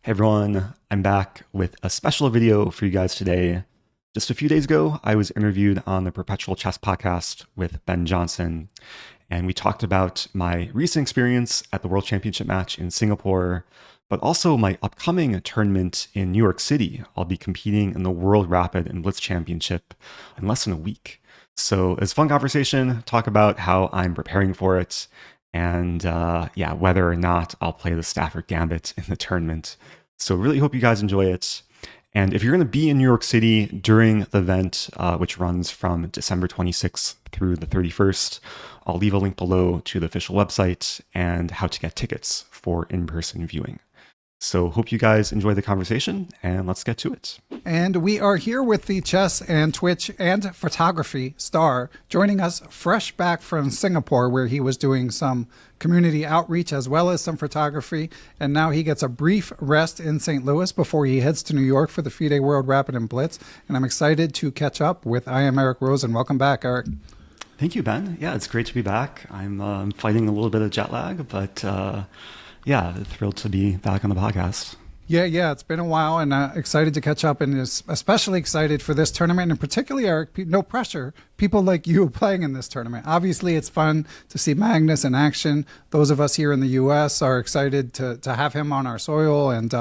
Hey everyone, I'm back with a special video for you guys today. Just a few days ago, I was interviewed on the Perpetual Chess Podcast with Ben Johnson, and we talked about my recent experience at the World Championship match in Singapore, but also my upcoming tournament in New York City. I'll be competing in the World Rapid and Blitz Championship in less than a week. So it's a fun conversation, talk about how I'm preparing for it, and whether or not I'll play the Stafford Gambit in the tournament. So really hope you guys enjoy it. And if you're going to be in New York City during the event, which runs from December 26th through the 31st, I'll leave a link below to the official website and how to get tickets for in-person viewing. So hope you guys enjoy the conversation, and let's get to it. And we are here with the chess and Twitch and photography star, joining us fresh back from Singapore, where he was doing some community outreach as well as some photography. And now he gets a brief rest in St. Louis before he heads to New York for the FIDE World Rapid and Blitz. And I'm excited to catch up with I am Eric Rosen. Welcome back, Eric. Thank you, Ben. Yeah, it's great to be back. I'm fighting a little bit of jet lag, but thrilled to be back on the podcast. Yeah, it's been a while, and excited to catch up, and especially excited for this tournament, and particularly, Eric, no pressure, people like you playing in this tournament. Obviously, it's fun to see Magnus in action. Those of us here in the U.S. are excited to have him on our soil, and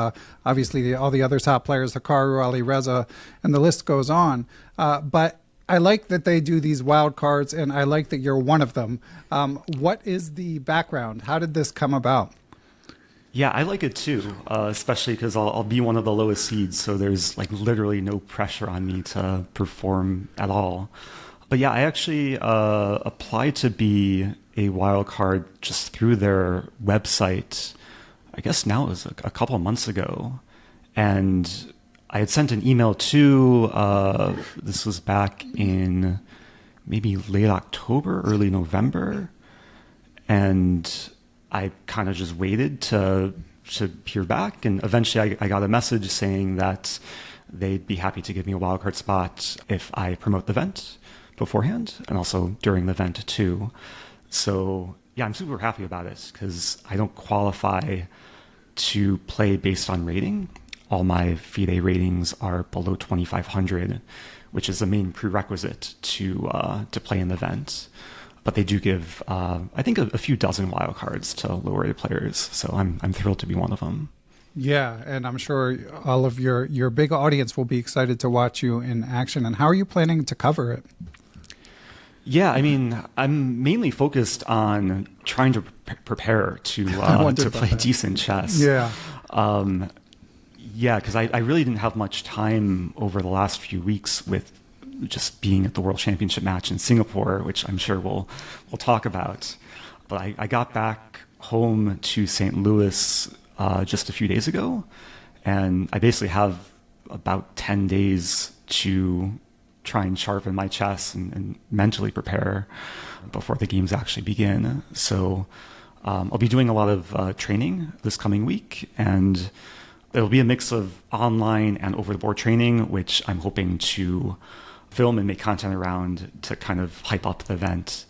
obviously all the other top players, Hikaru, Ali Reza, and the list goes on. But I like that they do these wild cards, and I like that you're one of them. What is the background? How did this come about? Yeah, I like it too, especially because I'll be one of the lowest seeds, so there's like literally no pressure on me to perform at all. But yeah, I actually applied to be a wild card just through their website. I guess now it was a couple of months ago, and I had sent an email to. This was back in maybe late October, early November, and I kind of just waited to hear back, and eventually I got a message saying that they'd be happy to give me a wildcard spot if I promote the event beforehand and also during the event too. So yeah, I'm super happy about it because I don't qualify to play based on rating. All my FIDE ratings are below 2,500, which is the main prerequisite to play in the event. But they do give, I think, a few dozen wildcards to lower-rated players. So I'm thrilled to be one of them. Yeah, and I'm sure all of your big audience will be excited to watch you in action. And how are you planning to cover it? Yeah, I mean, I'm mainly focused on trying to prepare to play decent chess. Yeah. Because I really didn't have much time over the last few weeks with just being at the World Championship match in Singapore, which I'm sure we'll talk about. But I got back home to St. Louis just a few days ago, and I basically have about 10 days to try and sharpen my chess and mentally prepare before the games actually begin. So I'll be doing a lot of training this coming week, and it'll be a mix of online and over-the-board training, which I'm hoping to film and make content around to kind of hype up the event.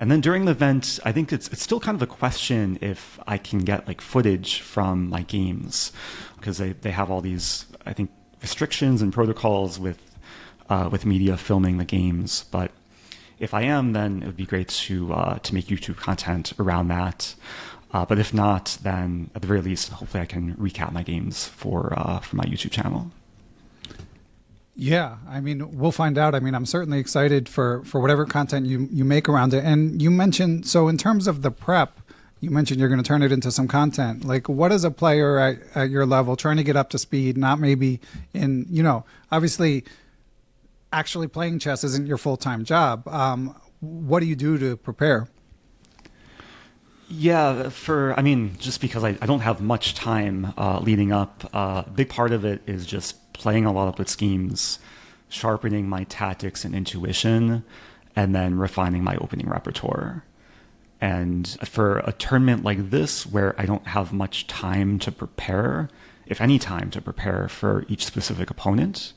And then during the event, I think it's still kind of a question if I can get like footage from my games, because they have all these, I think, restrictions and protocols with media filming the games. But if I am, then it would be great to make YouTube content around that. But if not, then at the very least, hopefully I can recap my games for my YouTube channel. Yeah, I mean, we'll find out. I mean, I'm certainly excited for whatever content you make around it. And you mentioned, so in terms of the prep, you mentioned you're going to turn it into some content. Like, what is a player at your level trying to get up to speed, not maybe in, obviously actually playing chess isn't your full-time job. What do you do to prepare? Yeah, just because I don't have much time leading up, a big part of it is just playing a lot of Blitz schemes, sharpening my tactics and intuition, and then refining my opening repertoire. And for a tournament like this, where I don't have much time to prepare, if any time to prepare for each specific opponent,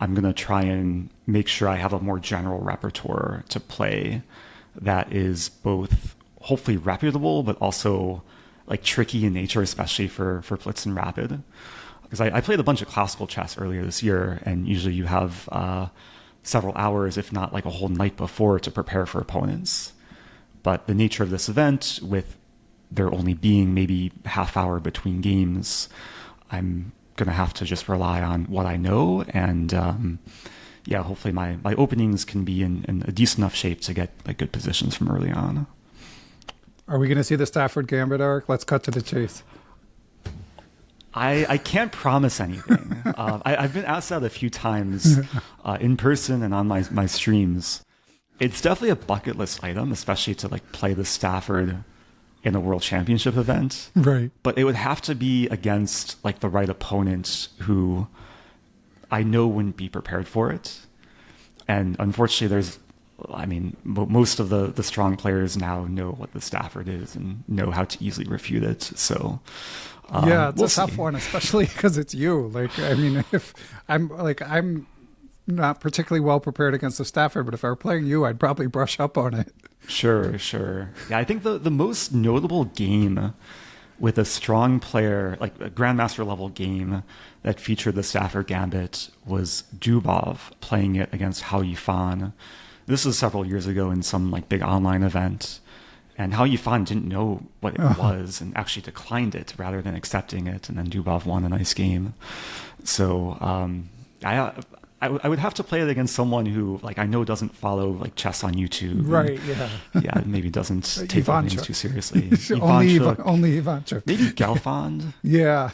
I'm going to try and make sure I have a more general repertoire to play that is both hopefully reputable, but also like tricky in nature, especially for Blitz and Rapid. Because I played a bunch of classical chess earlier this year, and usually you have several hours, if not like a whole night before, to prepare for opponents. But the nature of this event, with there only being maybe half hour between games, I'm going to have to just rely on what I know. And hopefully my openings can be in a decent enough shape to get like good positions from early on. Are we going to see the Stafford Gambit, Eric? Let's cut to the chase. I can't promise anything. I've been asked that a few times in person and on my streams. It's definitely a bucket list item, especially to like play the Stafford in a World Championship event. Right. But it would have to be against like the right opponent who I know wouldn't be prepared for it. And unfortunately, most of the strong players now know what the Stafford is and know how to easily refute it. So it's a tough one, especially because it's you. Like, I mean, if I'm not particularly well prepared against the Stafford, but if I were playing you, I'd probably brush up on it. Sure. Yeah, I think the most notable game with a strong player, like a Grandmaster level game that featured the Stafford Gambit, was Dubov playing it against Hao Yifan. This was several years ago in some like big online event. And Hao Yifan didn't know what it was and actually declined it rather than accepting it. And then Dubov won a nice game. So I would have to play it against someone who, like, I know doesn't follow like chess on YouTube. Right. And, yeah. Maybe doesn't take the games too seriously. Only Ivanchuk. Maybe Gelfand. Yeah.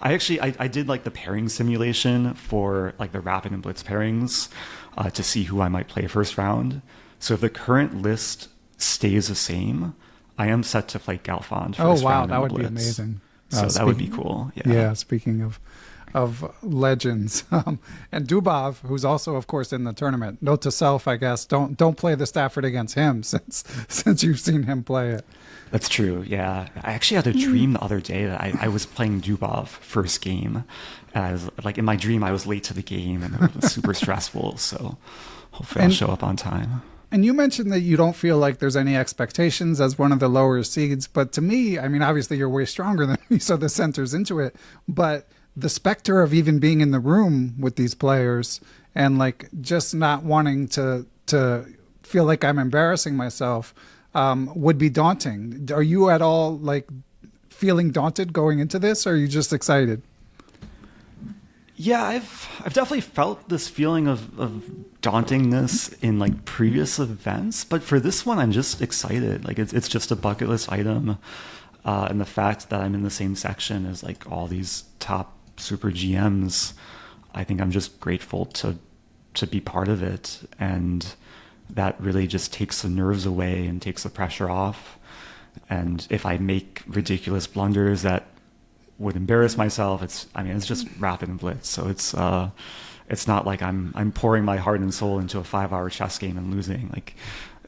I did like the pairing simulation for like the Rapid and Blitz pairings to see who I might play first round. So if the current list stays the same, I am set to play Gelfand first round. That would Blitz. be amazing. So that would be cool. Yeah. Speaking of legends, and Dubov, who's also, of course, in the tournament. Note to self, I guess: don't play the Stafford against him, since you've seen him play it. That's true. Yeah, I actually had a dream the other day that I was playing Dubov first game, and I was like, in my dream, I was late to the game, and it was super stressful. So hopefully, I'll show up on time. And you mentioned that you don't feel like there's any expectations as one of the lower seeds, but to me, I mean, obviously, you're way stronger than me, so this enters into it, but the specter of even being in the room with these players and like just not wanting to feel like I'm embarrassing myself would be daunting. Are you at all like feeling daunted going into this, or are you just excited? Yeah, I've definitely felt this feeling of dauntingness in like previous events, but for this one, I'm just excited. Like it's just a bucket list item, and the fact that I'm in the same section as like all these top super GMs, I think I'm just grateful to be part of it, and that really just takes the nerves away and takes the pressure off. And if I make ridiculous blunders that would embarrass myself, it's just Rapid and Blitz, so it's not like I'm pouring my heart and soul into a 5-hour chess game and losing. Like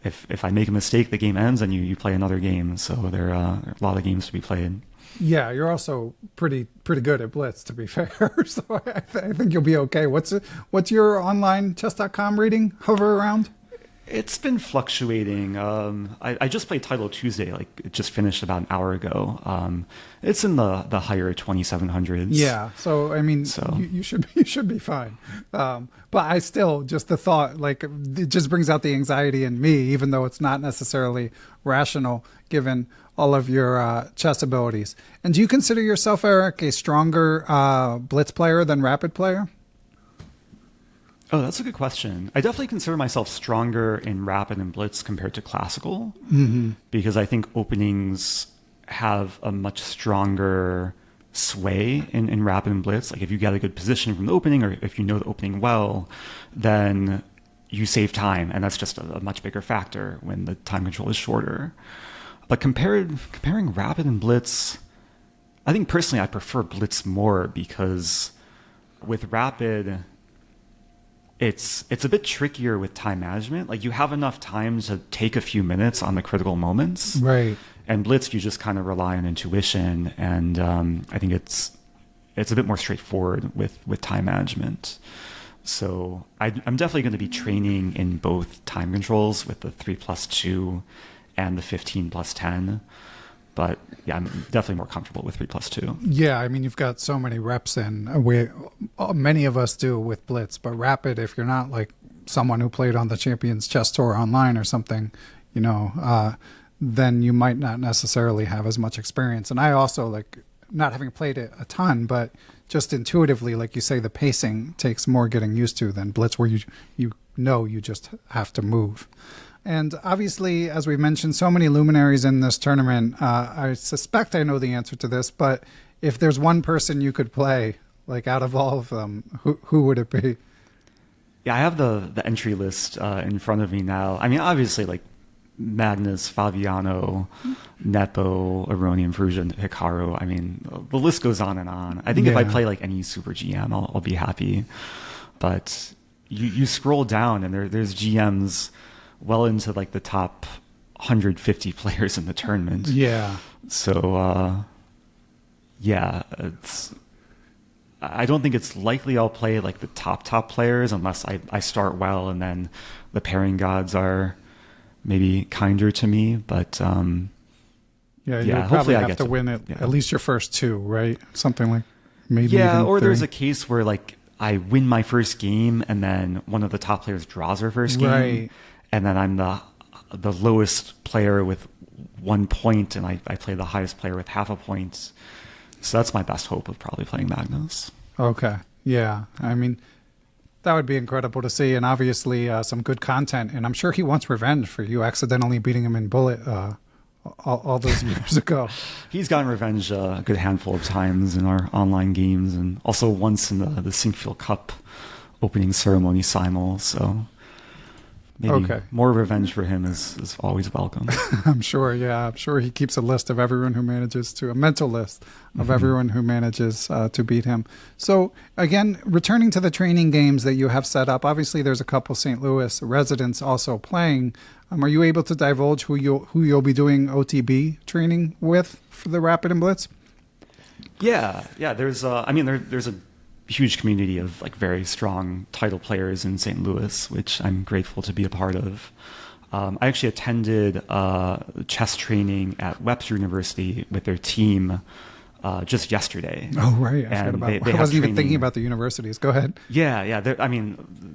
if I make a mistake, the game ends and you play another game. So there are a lot of games to be played. Yeah, you're also pretty good at Blitz, to be fair. So I think you'll be okay. What's your online chess.com rating hover around? It's been fluctuating. I just played Title Tuesday, like it just finished about an hour ago. It's in the higher 2700s. Yeah, so I mean, you should be fine. But I still, just the thought, like it just brings out the anxiety in me, even though it's not necessarily rational given all of your chess abilities. And do you consider yourself, Eric, a stronger Blitz player than Rapid player? Oh, that's a good question. I definitely consider myself stronger in Rapid and Blitz compared to Classical, because I think openings have a much stronger sway in Rapid and Blitz. Like if you get a good position from the opening, or if you know the opening well, then you save time, and that's just a much bigger factor when the time control is shorter. But comparing Rapid and Blitz, I think personally I prefer Blitz more, because with Rapid, it's a bit trickier with time management. Like you have enough time to take a few minutes on the critical moments. Right. And Blitz, you just kind of rely on intuition, and I think it's a bit more straightforward with time management. So I'm definitely going to be training in both time controls with the 3+2 and the 15+10. But yeah, I'm definitely more comfortable with 3+2. Yeah, I mean, you've got so many reps in. Many of us do with Blitz, but Rapid, if you're not like someone who played on the Champions Chess Tour online or something, then you might not necessarily have as much experience. And I also, like, not having played it a ton, but just intuitively, like you say, the pacing takes more getting used to than Blitz, where you just have to move. And obviously, as we mentioned, so many luminaries in this tournament. I suspect I know the answer to this, but if there's one person you could play, like out of all of them, who would it be? Yeah, I have the entry list in front of me now. I mean, obviously, like Magnus, Fabiano, Nepo, Aronian, Perugian, Hikaru. I mean, the list goes on and on. I think if I play like any super GM, I'll be happy. But you scroll down and there's GMs well into like the top 150 players in the tournament. Yeah. So, I don't think it's likely I'll play like the top players unless I start well and then the pairing gods are maybe kinder to me. But you probably have to win at least your first two, right? Something like maybe. Yeah, even or three. there's a case where like I win my first game and then one of the top players draws her first game. Right. And then I'm the lowest player with 1 point, and I play the highest player with half a point. So that's my best hope of probably playing Magnus. Okay. Yeah. I mean, that would be incredible to see, and obviously some good content. And I'm sure he wants revenge for you accidentally beating him in Bullet all those years ago. He's gotten revenge a good handful of times in our online games, and also once in the Sinkfield Cup opening ceremony simul. So maybe more revenge for him is always welcome. I'm sure. Yeah, I'm sure he keeps a list of everyone who manages to, a mental list of everyone who manages to beat him. So again, returning to the training games that you have set up, obviously there's a couple St. Louis residents also playing. Are you able to divulge who you'll be doing OTB training with for the Rapid and Blitz? Yeah. There's there's a huge community of like very strong title players in St. Louis, which I'm grateful to be a part of. I actually attended chess training at Webster University with their team just yesterday. Oh, right. I wasn't even thinking about the universities. Go ahead. Yeah.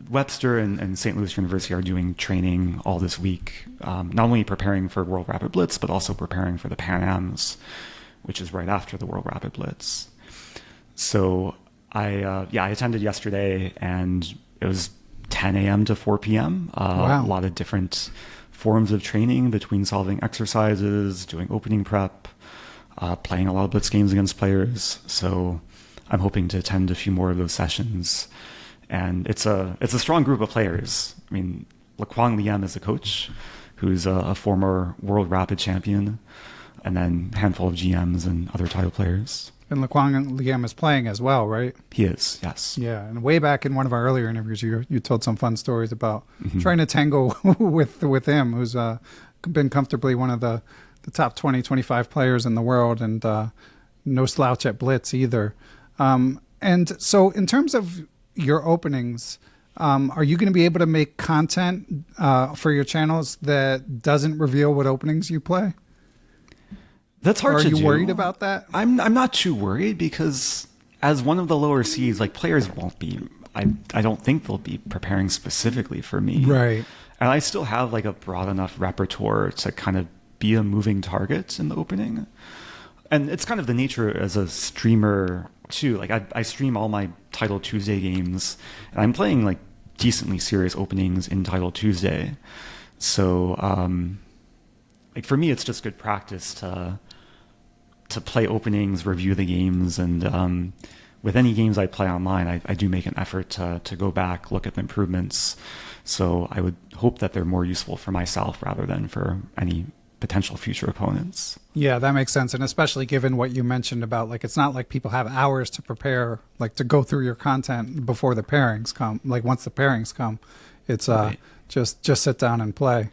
Webster and St. Louis University are doing training all this week, not only preparing for World Rapid Blitz, but also preparing for the Pan Ams, which is right after the World Rapid Blitz. So I attended yesterday, and it was 10 a.m. to 4 p.m. Wow. A lot of different forms of training between solving exercises, doing opening prep, playing a lot of Blitz games against players. So I'm hoping to attend a few more of those sessions. And it's a strong group of players. I mean, Laclede Ave is the coach, who's a former World Rapid champion, and then a handful of GMs and other title players. And Laclede Ave is playing as well, right? He is, yes. Yeah, and way back in one of our earlier interviews, you told some fun stories about trying to tangle with him, who's been comfortably one of the top 20, 25 players in the world, and no slouch at Blitz either. And so in terms of your openings, are you going to be able to make content for your channels that doesn't reveal what openings you play? That's hard to do. Are you worried about that? I'm not too worried, because as one of the lower seeds, like players won't be, I don't think they'll be preparing specifically for me. Right. And I still have like a broad enough repertoire to kind of be a moving target in the opening. And it's kind of the nature as a streamer too. Like I stream all my Title Tuesday games, and I'm playing like decently serious openings in Title Tuesday. So like for me, it's just good practice to play openings, review the games, and with any games I play online, I do make an effort to go back, look at the improvements. So I would hope that they're more useful for myself rather than for any potential future opponents. Yeah, that makes sense. And especially given what you mentioned about, like, it's not like people have hours to prepare, like to go through your content before the pairings come. Like once the pairings come, it's right. just sit down and play.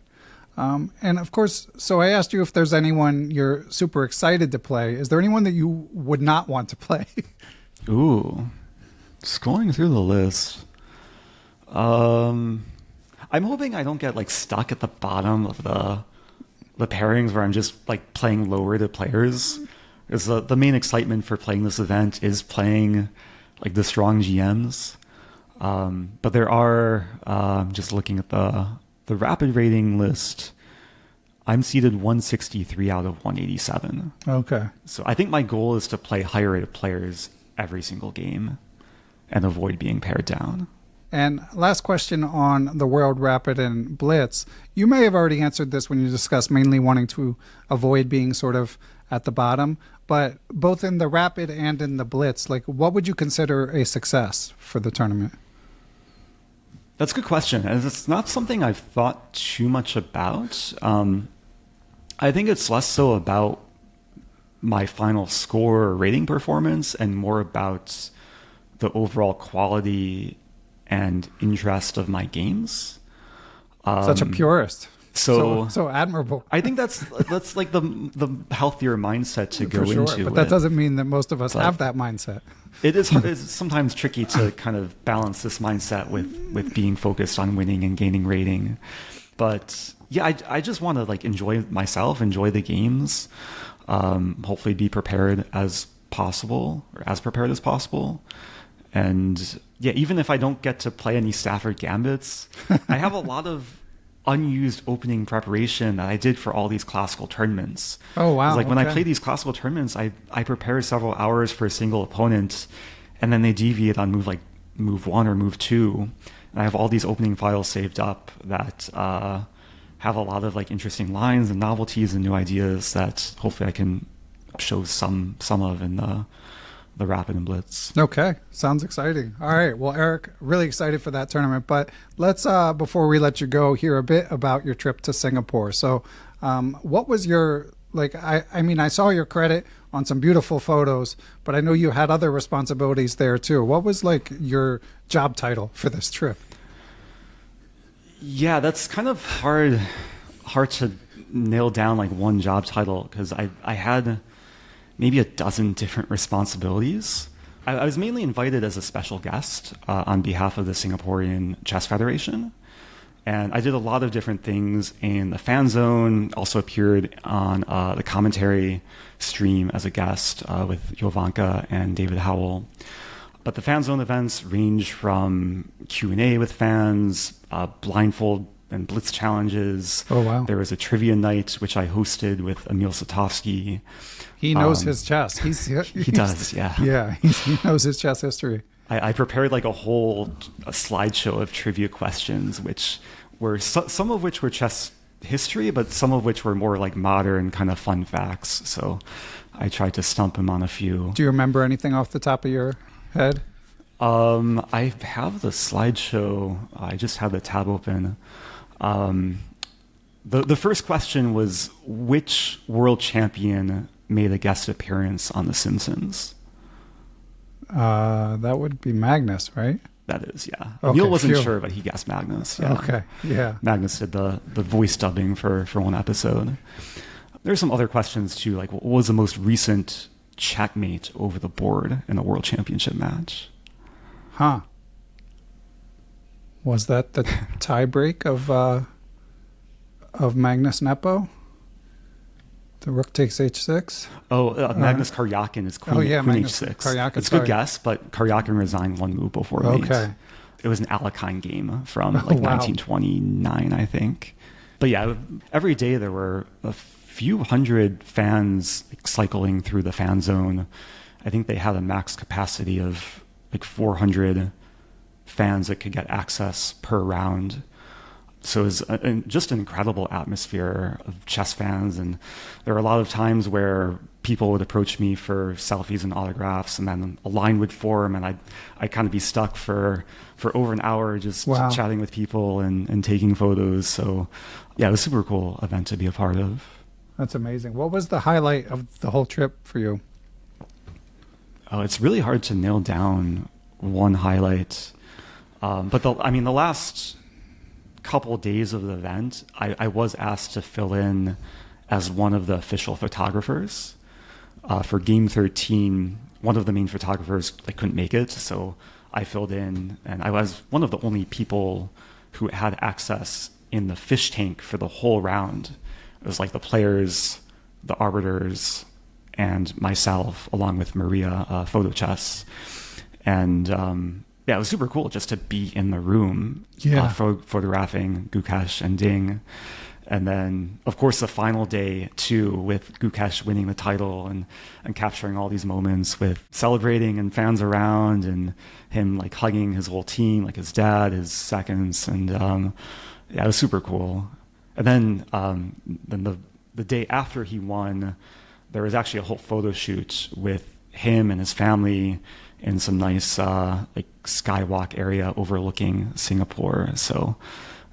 And of course, so I asked you if there's anyone you're super excited to play. Is there anyone that you would not want to play? Ooh, scrolling through the list. I'm hoping I don't get like stuck at the bottom of the pairings where I'm just like playing low rated players. Because the main excitement for playing this event is playing like the strong GMs. But there are, just looking at the rapid rating list, I'm seeded 163 out of 187. Okay. So I think my goal is to play higher rated players every single game and avoid being pared down. And last question on the World Rapid and Blitz. You may have already answered this when you discussed mainly wanting to avoid being sort of at the bottom, but both in the Rapid and in the Blitz, like what would you consider a success for the tournament? That's a good question. And it's not something I've thought too much about. I think it's less so about my final score or rating performance and more about the overall quality and interest of my games. Such a purist. So admirable. I think that's like the healthier mindset to go into. But that doesn't mean that most of us have that mindset. It's sometimes tricky to kind of balance this mindset with being focused on winning and gaining rating. But yeah, I just want to like enjoy myself, enjoy the games, hopefully be prepared as possible or as prepared as possible. And yeah, even if I don't get to play any Stafford Gambits, I have a lot of unused opening preparation that I did for all these classical tournaments. Oh, wow. Like when I play these classical tournaments, I prepare several hours for a single opponent, and then they deviate on move 1 or move 2. And I have all these opening files saved up that have a lot of like interesting lines and novelties and new ideas that hopefully I can show some of in the Rapid and Blitz. Okay. Sounds exciting. All right. Well, Eric, really excited for that tournament. But let's, before we let you go, hear a bit about your trip to Singapore. So what was your, like, I mean, I saw your credit on some beautiful photos, but I know you had other responsibilities there too. What was like your job title for this trip? Yeah, that's kind of hard to nail down like one job title because I had maybe a dozen different responsibilities. I was mainly invited as a special guest on behalf of the Singaporean Chess Federation. And I did a lot of different things in the fan zone, also appeared on the commentary stream as a guest with Jovanka and David Howell. But the fan zone events range from Q&A with fans, blindfold and blitz challenges. Oh, wow. There was a trivia night, which I hosted with Emil Satovsky. He knows his chess. He does, yeah. Yeah, he knows his chess history. I prepared like a slideshow of trivia questions, which were some of which were chess history, but some of which were more like modern kind of fun facts. So I tried to stump him on a few. Do you remember anything off the top of your head? I have the slideshow. I just have the tab open. The first question was, which world champion made a guest appearance on The Simpsons? That would be Magnus, right? That is, yeah. Okay, Neil wasn't sure, but he guessed Magnus. Yeah. Okay, yeah. Magnus did the voice dubbing for one episode. There's some other questions too, like what was the most recent checkmate over the board in a world championship match? Huh. Was that the tie break of Magnus Nepo? The rook takes h6? Magnus Karyakin is queen, Magnus h6. Karyakin, it's a good guess, but Karyakin resigned one move before mate. Okay. It was an Alekhine game from 1929, I think. But yeah, every day there were a few hundred fans cycling through the fan zone. I think they had a max capacity of like 400 fans that could get access per round. So it was just an incredible atmosphere of chess fans. And there were a lot of times where people would approach me for selfies and autographs, and then a line would form, and I'd kind of be stuck for over an hour just chatting with people and taking photos. So yeah, it was a super cool event to be a part of. That's amazing. What was the highlight of the whole trip for you? Oh, it's really hard to nail down one highlight. But the last couple of days of the event, I was asked to fill in as one of the official photographers. For Game 13, one of the main photographers couldn't make it, so I filled in, and I was one of the only people who had access in the fish tank for the whole round, It was like the players, the arbiters, and myself, along with Maria, photo chess. And yeah, it was super cool just to be in the room, photographing Gukesh and Ding. And then, of course, the final day, too, with Gukesh winning the title and capturing all these moments with celebrating and fans around and him, like, hugging his whole team, like his dad, his seconds. And, yeah, it was super cool. And then the day after he won, there was actually a whole photo shoot with him and his family in some nice, like, skywalk area overlooking Singapore. So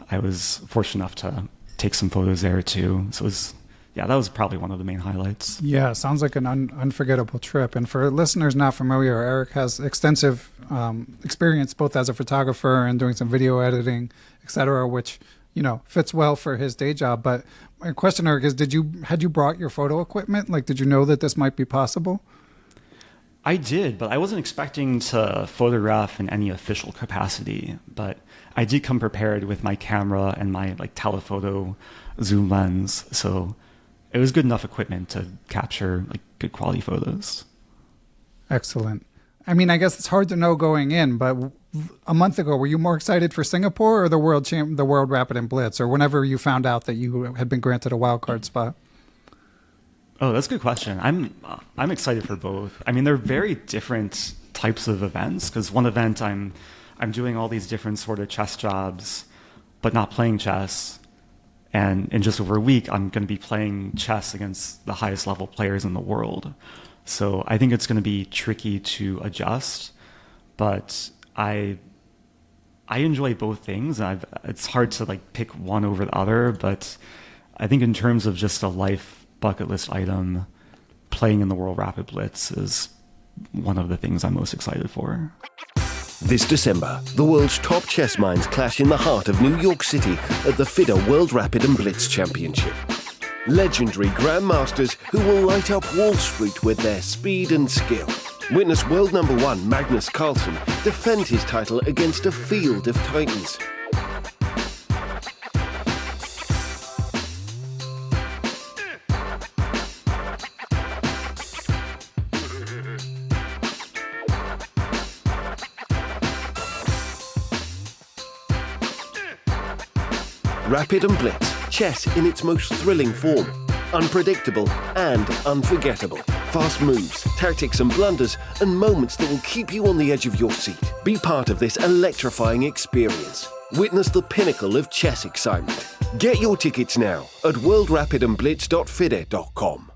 I was fortunate enough to take some photos there too. So it was, yeah, that was probably one of the main highlights. Yeah, sounds like an unforgettable trip. And for listeners not familiar, Eric has extensive experience both as a photographer and doing some video editing, etc., which, you know, fits well for his day job. But my question, Eric, is had you brought your photo equipment? Like, did you know that this might be possible? I did, but I wasn't expecting to photograph in any official capacity. But I did come prepared with my camera and my like telephoto zoom lens, so it was good enough equipment to capture like good quality photos. Excellent. I mean, I guess it's hard to know going in, but a month ago, were you more excited for Singapore or the World Rapid and Blitz, or whenever you found out that you had been granted a wildcard spot? Oh, that's a good question. I'm excited for both. I mean, they're very different types of events, because one event I'm doing all these different sort of chess jobs, but not playing chess. And in just over a week, I'm going to be playing chess against the highest level players in the world. So I think it's going to be tricky to adjust, but I enjoy both things. It's hard to like pick one over the other, but I think in terms of just a life bucket list item, playing in the World Rapid Blitz is one of the things I'm most excited for. This December, the world's top chess minds clash in the heart of New York City at the FIDE World Rapid and Blitz Championship. Legendary grandmasters who will light up Wall Street with their speed and skill. Witness world number one Magnus Carlsen defend his title against a field of titans. Rapid and Blitz, chess in its most thrilling form. Unpredictable and unforgettable. Fast moves, tactics and blunders, and moments that will keep you on the edge of your seat. Be part of this electrifying experience. Witness the pinnacle of chess excitement. Get your tickets now at worldrapidandblitz.fide.com.